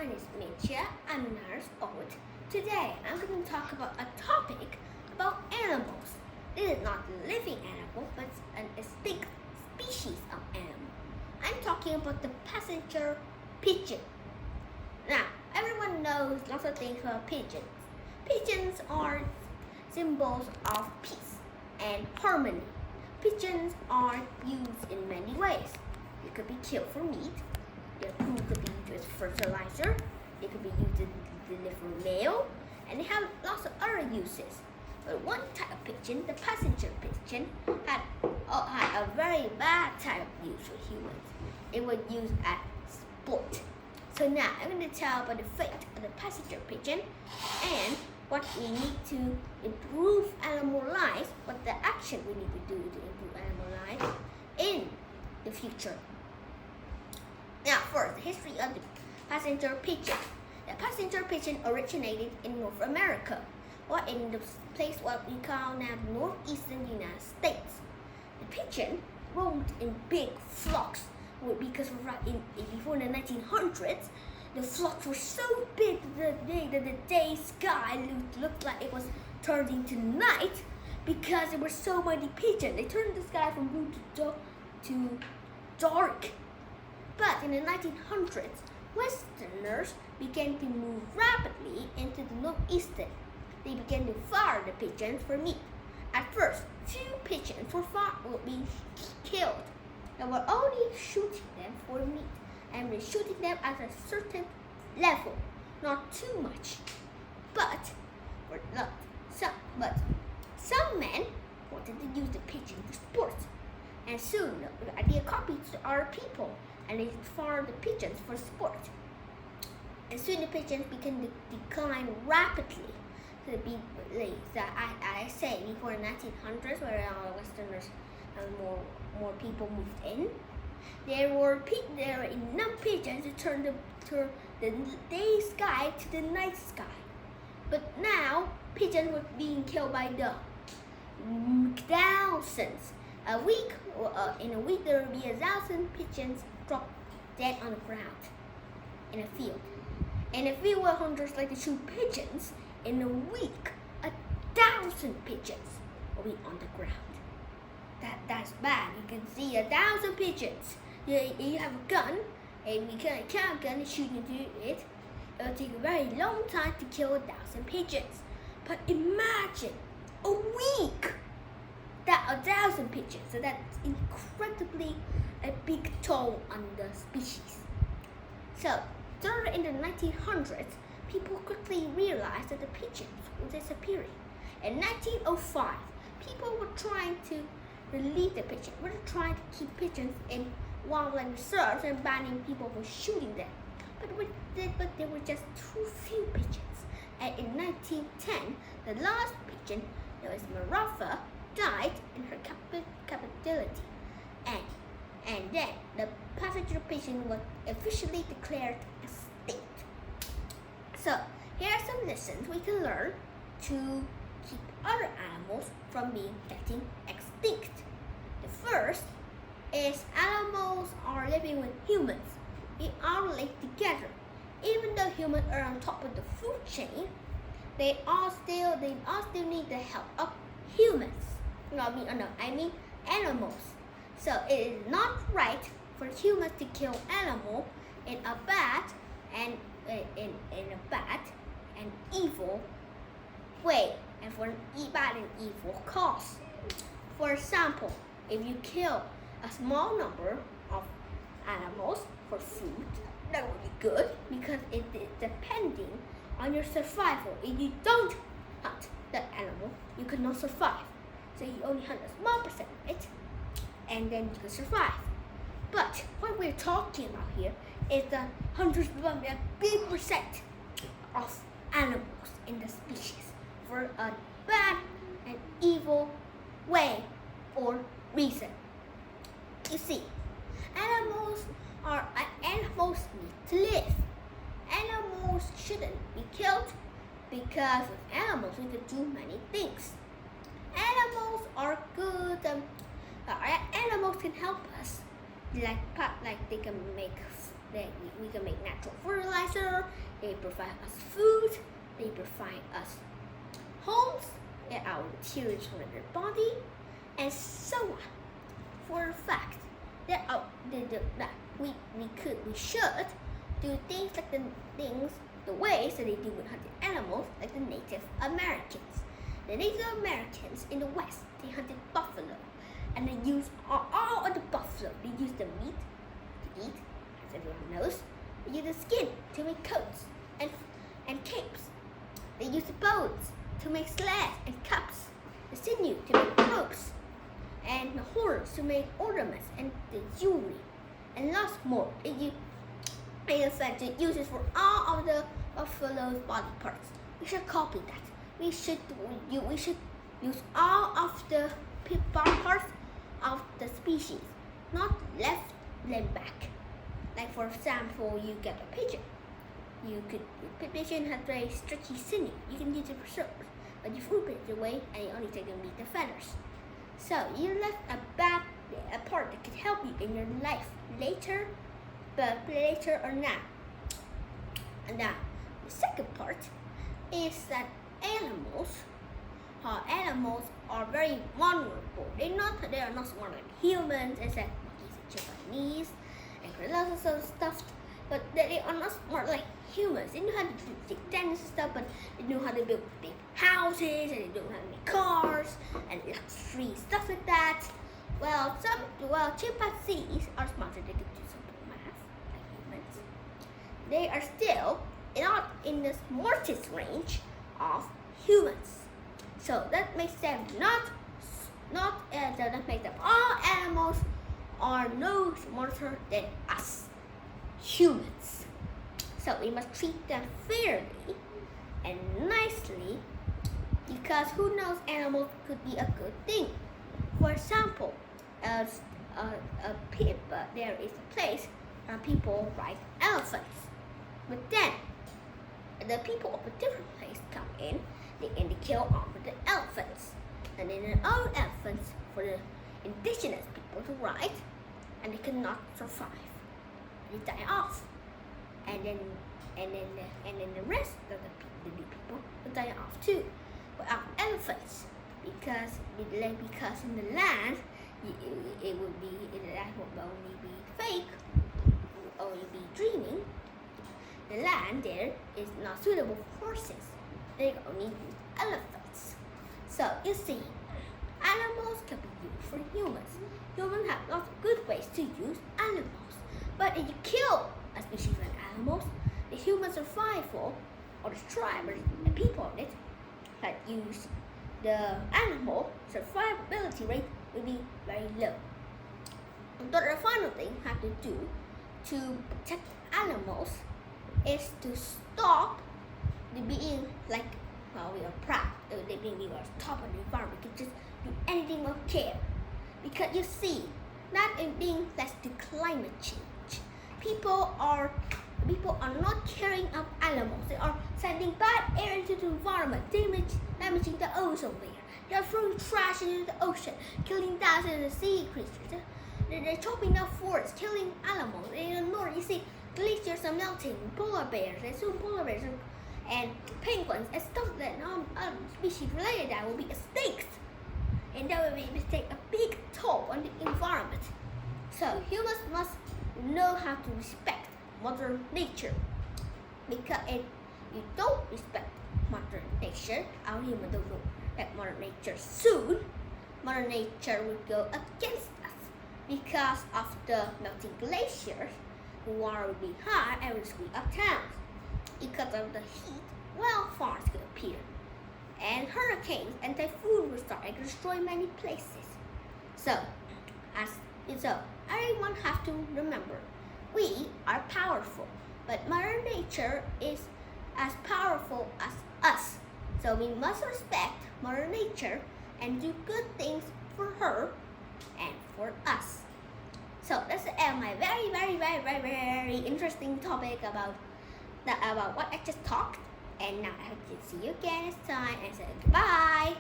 name is Mitya. I'm 9 years old. Today, I'm going to talk about a topic about animals. This is not a living animal, but an extinct species of animal. I'm talking about the passenger pigeon. Now, everyone knows lots of things about pigeons. Pigeons are symbols of peace and harmony. Pigeons are used in many ways. They could be killed for meat. Their food could be used as fertilizer. They could be used to deliver mail. And they have lots of other uses. But one type of pigeon, the passenger pigeon, had a very bad type of use for humans. It was used as sport. So now I'm going to tell about the fate of the passenger pigeon and what we need to improve animal lives, what the action we need to do to improve animal lives in the future. Now first, the history of the passenger pigeon. The passenger pigeon originated in North America, or in the place what we call now the northeastern United States. The pigeon roamed in big flocks because before the 1900s, the flocks were so big that the day sky looked like it was turning to night because there were so many pigeons. They turned the sky from blue to dark. But in the 1900s, Westerners began to move rapidly into the northeastern. They began to fire the pigeons for meat. At first, few pigeons were being killed. They were only shooting them for meat, and we're shooting them at a certain level, not too much. But some men wanted to use the pigeon for sport, and soon the idea copied to other people, and they farmed the pigeons for sport. And soon the pigeons began to decline rapidly. I say before the 1900s, where Westerners and more people moved in, there were enough pigeons to turn the day sky to the night sky. But now pigeons were being killed by the thousands. In a week there will be 1,000 pigeons dropped dead on the ground in a field. And if we were hunters like to shoot pigeons, in a week 1,000 pigeons will be on the ground. That's bad. You can see 1,000 pigeons. You have a gun, and we can count a gun and shoot into it. It'll take a very long time to kill 1,000 pigeons. But imagine a week that 1,000 pigeons. So that's incredibly a big toll on the species. So in the 1900s, people quickly realized that the pigeons were disappearing. In 1905, people were trying to relieve the pigeon. We were trying to keep pigeons in wildlife reserves and banning people from shooting them. But there were just too few pigeons. And in 1910, the last pigeon, that was Martha, died in her captivity. And then the passenger pigeon was officially declared extinct. So here are some lessons we can learn to keep other animals from getting extinct. The first is animals are living with humans. They all live together. Even though humans are on top of the food chain, they all still need the help of humans. I mean animals. So it is not right for humans to kill animals in a bad and evil way, and for an bad and evil cause. For example, if you kill a small number of animals for food, that would be good because it is depending on your survival. If you don't hunt the animal, you cannot survive. So you only hunt a small percent of it, and then you can survive. But what we're talking about here is the hunters want a big percent of animals in the species for a bad and evil way or reason. You see, animals need to live. Animals shouldn't be killed because with animals we can do many things. Animals are good. Animals can help us, like they can make we can make natural fertilizer, They provide us food. They provide us homes and our materials for their body, and so on. For a fact that we should do things like the ways that they do with hunted animals, like the Native Americans. The Native Americans in the West, they hunted buffalo, and they used all of the buffalo. They used the meat to eat, as everyone knows. They used the skin to make coats and capes. They used the bones to make sleds and cups, the sinew to make ropes, and the horns to make ornaments and the jewelry, and lots more. In fact, it uses for all of the buffalo's body parts. We should copy that. We should use all of the body parts of the species, not left them back. Like for example, you get a pigeon. The pigeon has very stretchy sinew. You can use it for sure, but you flip it away and you only take and meet the feathers. So you left a part that could help you in your life later or now. And now, the second part is that animals are very vulnerable. They are not smart like humans, as like monkeys and Japanese and gorillas and some stuff. But they are not smart like humans. They know how to do big dance and stuff, but they know how to build big houses, and they know how to make cars and luxury stuff like that. Well, chimpanzees are smarter. They can do simple math like humans. They are still not in the smartest range of humans. So that makes them that makes them all animals are no smarter than us humans. So we must treat them fairly and nicely, because who knows, animals could be a good thing. For example, there is a place where people ride elephants, but then the people of a different place come in, and they kill all of the elephants, and then the old elephants for the indigenous people to ride, and they cannot survive. They die off, and then the rest of the people will die off too, without elephants, because in the land the land will only be fake, will only be dreaming. The land there is not suitable for horses. They only use elephants. So you see, animals can be used for humans. Humans have lots of good ways to use animals. But if you kill a species of animals, the human survival or the tribe or the people on it that use the animal survivability rate will be very low. And the final thing we have to do to protect animals is to stop the being like, well, we are proud. They being we are top of the environment. We can just do anything we care. Because you see, not in being less to climate change. People are not caring of animals. They are sending bad air into the environment, damaging the ozone layer. They are throwing trash into the ocean, killing thousands of sea creatures. They're chopping down forests, killing animals. In the north, you see glaciers are melting, polar bears, and soon polar bears and penguins and stuff that species related that will be extinct. And that will take a big toll on the environment. So humans must know how to respect Mother Nature, because if you don't respect Mother Nature, our human don't know that Mother Nature soon, Mother Nature will go against us because of the melting glaciers. The water will be high and will squeeze up towns. Because of the heat, wildfires could appear, and hurricanes and typhoons will start and destroy many places. So everyone has to remember, we are powerful, but Mother Nature is as powerful as us. So we must respect Mother Nature and do good things for her and for us. So that's the end of my very, very, very, very, very interesting topic about what I just talked. And now I hope to see you again next time and say goodbye.